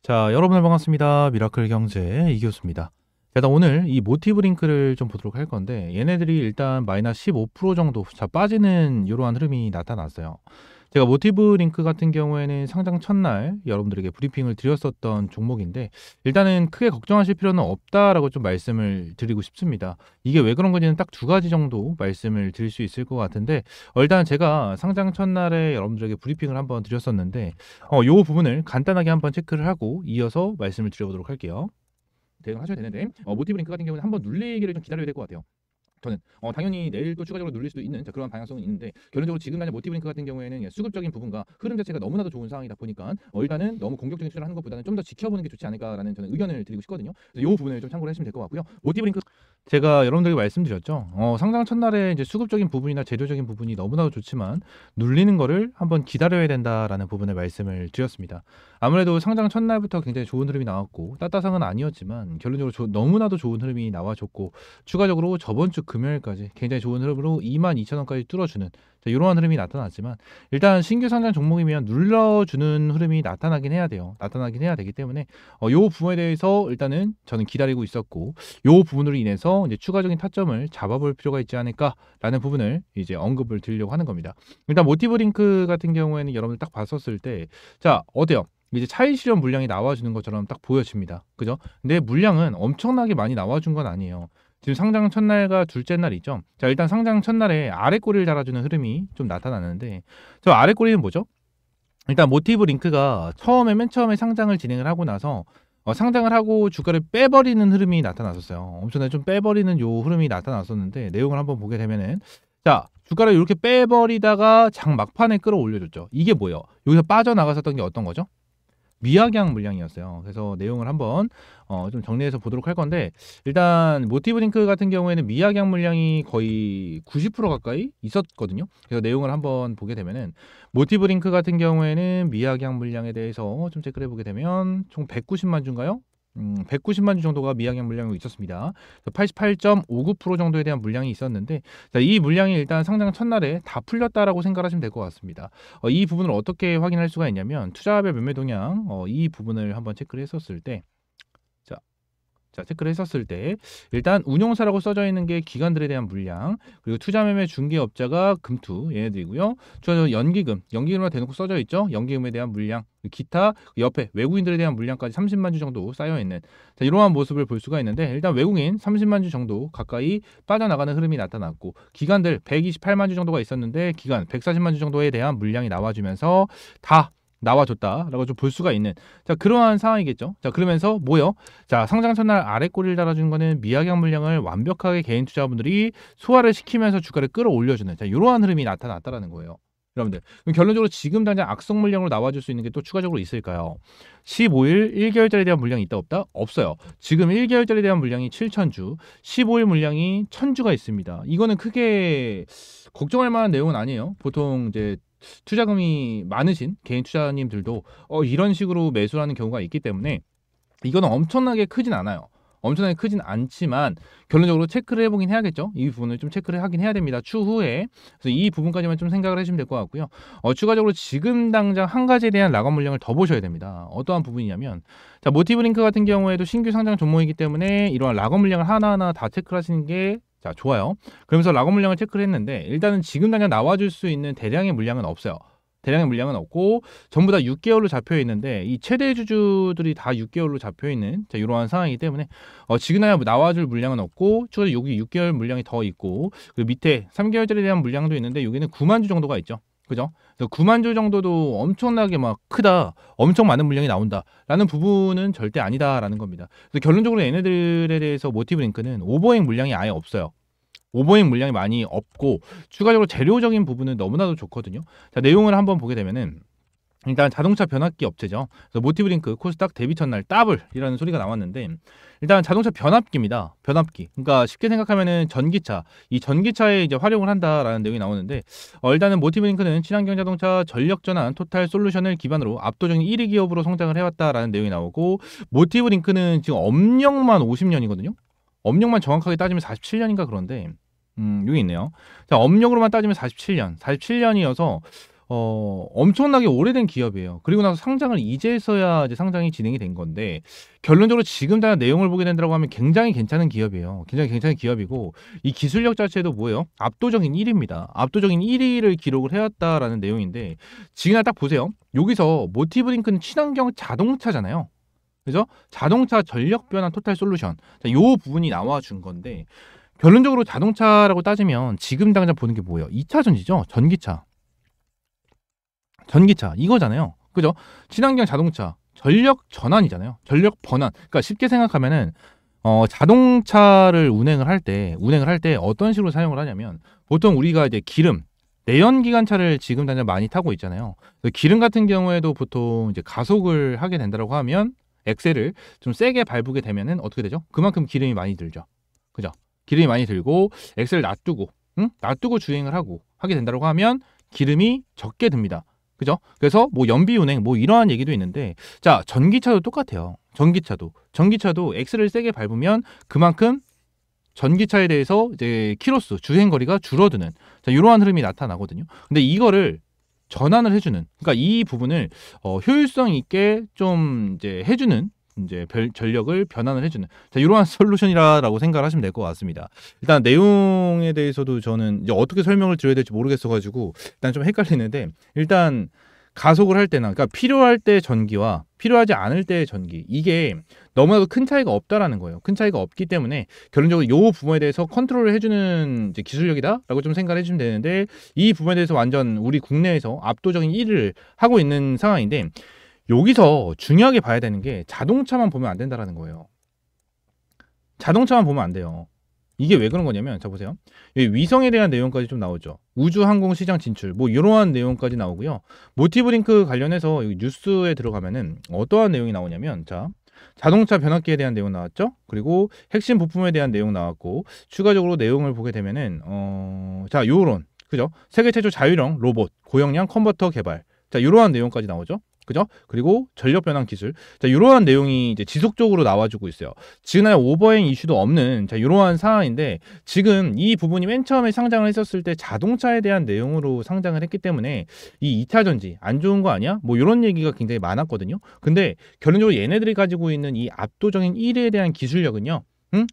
자, 여러분들 반갑습니다. 미라클 경제 이교수입니다. 자, 일단 오늘 이 모티브 링크를 좀 보도록 할 건데, 얘네들이 일단 마이너스 15% 정도 빠지는 이러한 흐름이 나타났어요. 제가 모티브 링크 같은 경우에는 상장 첫날 여러분들에게 브리핑을 드렸었던 종목인데, 일단은 크게 걱정하실 필요는 없다라고 좀 말씀을 드리고 싶습니다. 이게 왜 그런 건지는 딱 두 가지 정도 말씀을 드릴 수 있을 것 같은데, 일단 제가 상장 첫날에 여러분들에게 브리핑을 한번 드렸었는데, 요 부분을 간단하게 한번 체크를 하고 이어서 말씀을 드려보도록 할게요. 대응을 하셔야 되는데, 모티브 링크 같은 경우는 한번 눌리기를 좀 기다려야 될 것 같아요. 저는 당연히 내일 또 추가적으로 눌릴 수도 있는 그런 방향성은 있는데, 결론적으로 지금 단의 모티브 링크 같은 경우에는 수급적인 부분과 흐름 자체가 너무나도 좋은 상황이다 보니까 일단은 너무 공격적인 투자를 하는 것보다는 좀 더 지켜보는 게 좋지 않을까라는 저는 의견을 드리고 싶거든요. 그래서 이 부분을 좀 참고를 하시면 될 것 같고요. 모티브 링크 제가 여러분들에게 말씀드렸죠. 상장 첫날에 이제 수급적인 부분이나 재료적인 부분이 너무나도 좋지만 눌리는 거를 한번 기다려야 된다라는 부분을 말씀을 드렸습니다. 아무래도 상장 첫날부터 굉장히 좋은 흐름이 나왔고 따따상은 아니었지만 결론적으로 너무나도 좋은 흐름이 나와줬고, 추가적으로 저번 주 금요일까지 굉장히 좋은 흐름으로 22,000원까지 뚫어주는 이러한 흐름이 나타났지만, 일단 신규 상장 종목이면 눌러주는 흐름이 나타나긴 해야 돼요. 나타나긴 해야 되기 때문에 이 부분에 대해서 일단은 저는 기다리고 있었고, 이 부분으로 인해서 이제 추가적인 타점을 잡아볼 필요가 있지 않을까라는 부분을 이제 언급을 드리려고 하는 겁니다. 일단 모티브 링크 같은 경우에는 여러분들 딱 봤었을 때, 자, 어때요? 이제 차익 실현 물량이 나와주는 것처럼 딱 보여집니다. 그죠? 근데 물량은 엄청나게 많이 나와준 건 아니에요. 지금 상장 첫날과 둘째 날 있죠. 자, 일단 상장 첫날에 아래 꼬리를 달아주는 흐름이 좀 나타나는데, 저 아래 꼬리는 뭐죠? 일단 모티브 링크가 맨 처음에 상장을 진행을 하고 나서 상장을 하고 주가를 빼버리는 흐름이 나타났었어요. 엄청나게 좀 빼버리는 요 흐름이 나타났었는데, 내용을 한번 보게 되면은, 자, 주가를 이렇게 빼버리다가 장 막판에 끌어올려줬죠. 이게 뭐예요? 여기서 빠져나갔었던 게 어떤 거죠? 미약양 물량이었어요. 그래서 내용을 한번 좀 정리해서 보도록 할 건데, 일단 모티브 링크 같은 경우에는 미약양 물량이 거의 90% 가까이 있었거든요. 그래서 내용을 한번 보게 되면은, 모티브 링크 같은 경우에는 미약양 물량에 대해서 좀 체크를 해보게 되면 총 190만 주인가요? 190만 주 정도가 미약양 물량이 있었습니다. 88.59% 정도에 대한 물량이 있었는데, 자, 이 물량이 일단 상장 첫날에 다 풀렸다라고 생각하시면 될 것 같습니다. 이 부분을 어떻게 확인할 수가 있냐면, 투자별 매매 동향 이 부분을 한번 체크를 했었을 때, 체크를 했었을 때, 일단 운용사라고 써져 있는 게 기관들에 대한 물량, 그리고 투자매매 중개업자가 금투 얘네들이고요. 연기금만 대놓고 써져 있죠. 연기금에 대한 물량, 기타 옆에 외국인들에 대한 물량까지 30만 주 정도 쌓여 있는 이러한 모습을 볼 수가 있는데, 일단 외국인 30만 주 정도 가까이 빠져나가는 흐름이 나타났고, 기관들 128만 주 정도가 있었는데 기관 140만 주 정도에 대한 물량이 나와주면서 다 나와줬다라고 좀 볼 수가 있는 그러한 상황이겠죠. 자, 그러면서 뭐요? 자, 상장 첫날 아래 꼬리를 달아주는 거는 미약양 물량을 완벽하게 개인 투자분들이 소화를 시키면서 주가를 끌어올려주는 이러한 흐름이 나타났다라는 거예요. 여러분들, 그럼 결론적으로 지금 당장 악성 물량으로 나와줄 수 있는 게 또 추가적으로 있을까요? 15일 1개월짜리에 대한 물량이 있다 없다? 없어요. 지금 1개월짜리에 대한 물량이 7,000주, 15일 물량이 1,000주가 있습니다. 이거는 크게 걱정할 만한 내용은 아니에요. 보통 이제 투자금이 많으신 개인 투자님들도 이런 식으로 매수하는 경우가 있기 때문에 이거는 엄청나게 크진 않아요. 엄청나게 크진 않지만 결론적으로 체크를 해보긴 해야겠죠. 이 부분을 좀 체크를 하긴 해야 됩니다. 추후에. 그래서 이 부분까지만 좀 생각을 하시면 될 것 같고요. 추가적으로 지금 당장 한 가지에 대한 라건 물량을 더 보셔야 됩니다. 어떠한 부분이냐면, 자, 모티브 링크 같은 경우에도 신규 상장 종목이기 때문에 이러한 라건 물량을 하나하나 다 체크를 하시는 게 좋아요. 그러면서 라건 물량을 체크를 했는데, 일단은 지금 당장 나와줄 수 있는 대량의 물량은 없어요. 대량의 물량은 없고 전부 다 6개월로 잡혀 있는데, 이 최대 주주들이 다 6개월로 잡혀 있는 이러한 상황이기 때문에 지금 나와줄 물량은 없고, 추가로 여기 6개월 물량이 더 있고, 그 밑에 3개월짜리에 대한 물량도 있는데 여기는 9만 주 정도가 있죠. 그죠? 그래서 9만 주 정도도 엄청나게 막 크다, 엄청 많은 물량이 나온다라는 부분은 절대 아니다라는 겁니다. 그래서 결론적으로 얘네들에 대해서 모티브 링크는 오버행 물량이 아예 없어요. 오버행 물량이 많이 없고, 추가적으로 재료적인 부분은 너무나도 좋거든요. 자, 내용을 한번 보게 되면은, 일단 자동차 변압기 업체죠. 그래서 모티브 링크 코스닥 데뷔 첫날 더블이라는 소리가 나왔는데, 일단 자동차 변압기입니다. 변압기. 그러니까 쉽게 생각하면은 전기차, 이 전기차에 이제 활용을 한다라는 내용이 나오는데, 일단은 모티브 링크는 친환경 자동차 전력 전환 토탈 솔루션을 기반으로 압도적인 1위 기업으로 성장을 해왔다라는 내용이 나오고, 모티브 링크는 지금 업력만 50년이거든요. 업력만 정확하게 따지면 47년인가 그런데, 여기 있네요. 자, 업력으로만 따지면 47년이어서 엄청나게 오래된 기업이에요. 그리고 나서 상장을 이제서야 이제 상장이 진행이 된 건데 결론적으로 지금 다 내용을 보게 된다고 하면 굉장히 괜찮은 기업이에요. 굉장히 괜찮은 기업이고 이 기술력 자체도 뭐예요? 압도적인 1위입니다. 압도적인 1위를 기록을 해왔다라는 내용인데 지금 딱 보세요. 여기서 모티브링크는 친환경 자동차잖아요. 그죠? 자동차 전력 변환 토탈 솔루션. 자, 요 부분이 나와준 건데 결론적으로 자동차라고 따지면 지금 당장 보는 게 뭐예요? 2차 전지죠. 전기차 이거잖아요. 그죠? 친환경 자동차 전력 전환이잖아요. 전력 번환. 그러니까 쉽게 생각하면은 자동차를 운행을 할 때 어떤 식으로 사용을 하냐면 보통 우리가 이제 기름 내연기관차를 지금 당장 많이 타고 있잖아요. 기름 같은 경우에도 보통 이제 가속을 하게 된다고 하면 엑셀을 좀 세게 밟게 되면은 어떻게 되죠? 그만큼 기름이 많이 들죠. 그죠? 기름이 많이 들고 엑셀을 놔두고 주행을 하게 된다고 하면 기름이 적게 듭니다. 그죠? 그래서 뭐 연비 운행 뭐 이러한 얘기도 있는데 자, 전기차도 똑같아요. 전기차도 엑셀을 세게 밟으면 그만큼 전기차에 대해서 이제 키로수 주행 거리가 줄어드는 자, 이러한 흐름이 나타나거든요. 근데 이거를 전환을 해주는 그러니까 이 부분을 효율성 있게 좀 이제 해주는 이제 전력을 변환을 해주는 자, 이러한 솔루션이라고 생각을 하시면 될 것 같습니다. 일단 내용에 대해서도 저는 이제 어떻게 설명을 드려야 될지 모르겠어가지고 일단 좀 헷갈리는데 일단 가속을 할 때나 그러니까 필요할 때 전기와 필요하지 않을 때의 전기 이게 너무나도 큰 차이가 없다라는 거예요. 큰 차이가 없기 때문에 결론적으로 이 부분에 대해서 컨트롤을 해주는 이제 기술력이다라고 좀 생각을 해주시면 되는데 이 부분에 대해서 완전 우리 국내에서 압도적인 1위를 하고 있는 상황인데 여기서 중요하게 봐야 되는 게 자동차만 보면 안 된다라는 거예요. 자동차만 보면 안 돼요. 이게 왜 그런 거냐면 자 보세요. 위성에 대한 내용까지 좀 나오죠. 우주 항공 시장 진출 뭐 이러한 내용까지 나오고요. 모티브링크 관련해서 여기 뉴스에 들어가면은 어떠한 내용이 나오냐면 자 자동차 변압기에 대한 내용 나왔죠. 그리고 핵심 부품에 대한 내용 나왔고 추가적으로 내용을 보게 되면은 자 요런 그죠? 세계 최초 자율형 로봇 고용량 컨버터 개발 자 이러한 내용까지 나오죠. 그죠? 그리고 전력 변환 기술. 자, 이러한 내용이 이제 지속적으로 나와주고 있어요. 지금은 오버행 이슈도 없는 자, 이러한 상황인데 지금 이 부분이 맨 처음에 상장을 했었을 때 자동차에 대한 내용으로 상장을 했기 때문에 이 2차 전지 안 좋은 거 아니야? 뭐 이런 얘기가 굉장히 많았거든요. 근데 결론적으로 얘네들이 가지고 있는 이 압도적인 1위에 대한 기술력은요.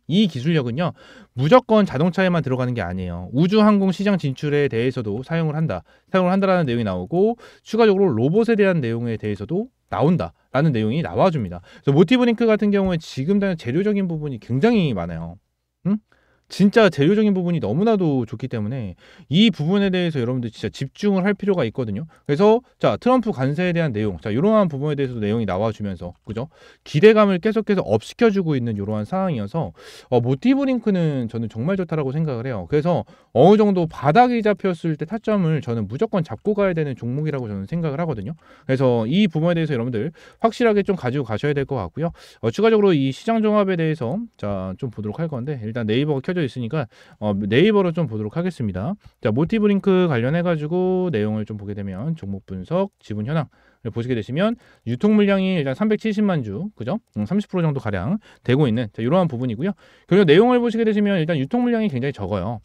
이 기술력은요 무조건 자동차에만 들어가는 게 아니에요. 우주항공 시장 진출에 대해서도 사용을 한다라는 내용이 나오고 추가적으로 로봇에 대한 내용에 대해서도 나온다라는 내용이 나와줍니다. 그래서 모티브링크 같은 경우에 지금 당 재료적인 부분이 굉장히 많아요. 진짜 재료적인 부분이 너무나도 좋기 때문에 이 부분에 대해서 여러분들 진짜 집중을 할 필요가 있거든요. 그래서 자 트럼프 관세에 대한 내용 자 이러한 부분에 대해서도 내용이 나와주면서 그죠 기대감을 계속해서 업시켜주고 있는 이러한 상황이어서 모티브링크는 저는 정말 좋다라고 생각을 해요. 그래서 어느 정도 바닥이 잡혔을 때 타점을 저는 무조건 잡고 가야 되는 종목이라고 저는 생각을 하거든요. 그래서 이 부분에 대해서 여러분들 확실하게 좀 가지고 가셔야 될 것 같고요. 추가적으로 이 시장 종합에 대해서 자 좀 보도록 할 건데 일단 네이버가 켜져 있으니까 네이버로 좀 보도록 하겠습니다. 자 모티브링크 관련해 가지고 내용을 좀 보게 되면 종목 분석, 지분 현황 보시게 되시면 유통 물량이 일단 370만 주, 그죠? 30% 정도 가량 되고 있는 자, 이러한 부분이고요. 그리고 내용을 보시게 되시면 일단 유통 물량이 굉장히 적어요.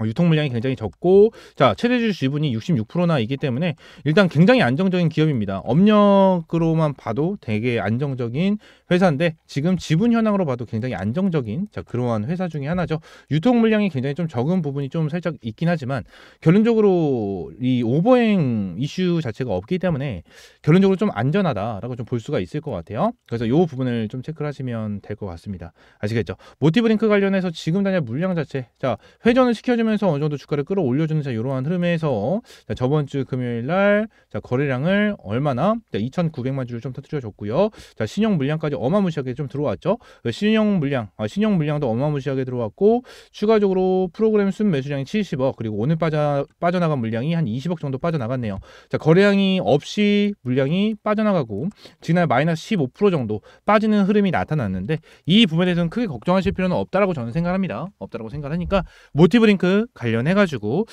유통 물량이 굉장히 적고 자 최대주 지분이 66%나 있기 때문에 일단 굉장히 안정적인 기업입니다. 업력으로만 봐도 되게 안정적인 회사인데 지금 지분 현황으로 봐도 굉장히 안정적인 자 그러한 회사 중에 하나죠. 유통 물량이 굉장히 좀 적은 부분이 좀 살짝 있긴 하지만 결론적으로 이 오버행 이슈 자체가 없기 때문에 결론적으로 좀 안전하다라고 좀 볼 수가 있을 것 같아요. 그래서 이 부분을 좀 체크를 하시면 될 것 같습니다. 아시겠죠? 모티브링크 관련해서 지금 당장 물량 자체 자 회전을 시켜주면 면서 어느 정도 주가를 끌어올려주는 자 이러한 흐름에서 자, 저번 주 금요일 날 자, 거래량을 얼마나 2,900만 주를 좀 터뜨려 줬고요. 자 신용 물량까지 어마무시하게 좀 들어왔죠. 신용 물량도 어마무시하게 들어왔고 추가적으로 프로그램 순 매수량이 70억 그리고 오늘 빠져나간 물량이 한 20억 정도 빠져나갔네요. 자 거래량이 없이 물량이 빠져나가고 지난 마이너스 15% 정도 빠지는 흐름이 나타났는데 이 부분에 대해서는 크게 걱정하실 필요는 없다라고 저는 생각합니다. 없다라고 생각하니까 모티브링크 관련해가지고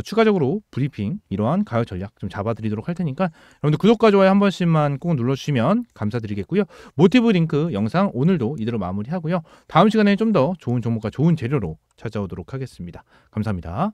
추가적으로 브리핑 이러한 가격 전략 좀 잡아드리도록 할 테니까 여러분들 구독과 좋아요 한 번씩만 꼭 눌러주시면 감사드리겠고요. 모티브 링크 영상 오늘도 이대로 마무리하고요. 다음 시간에 좀 더 좋은 종목과 좋은 재료로 찾아오도록 하겠습니다. 감사합니다.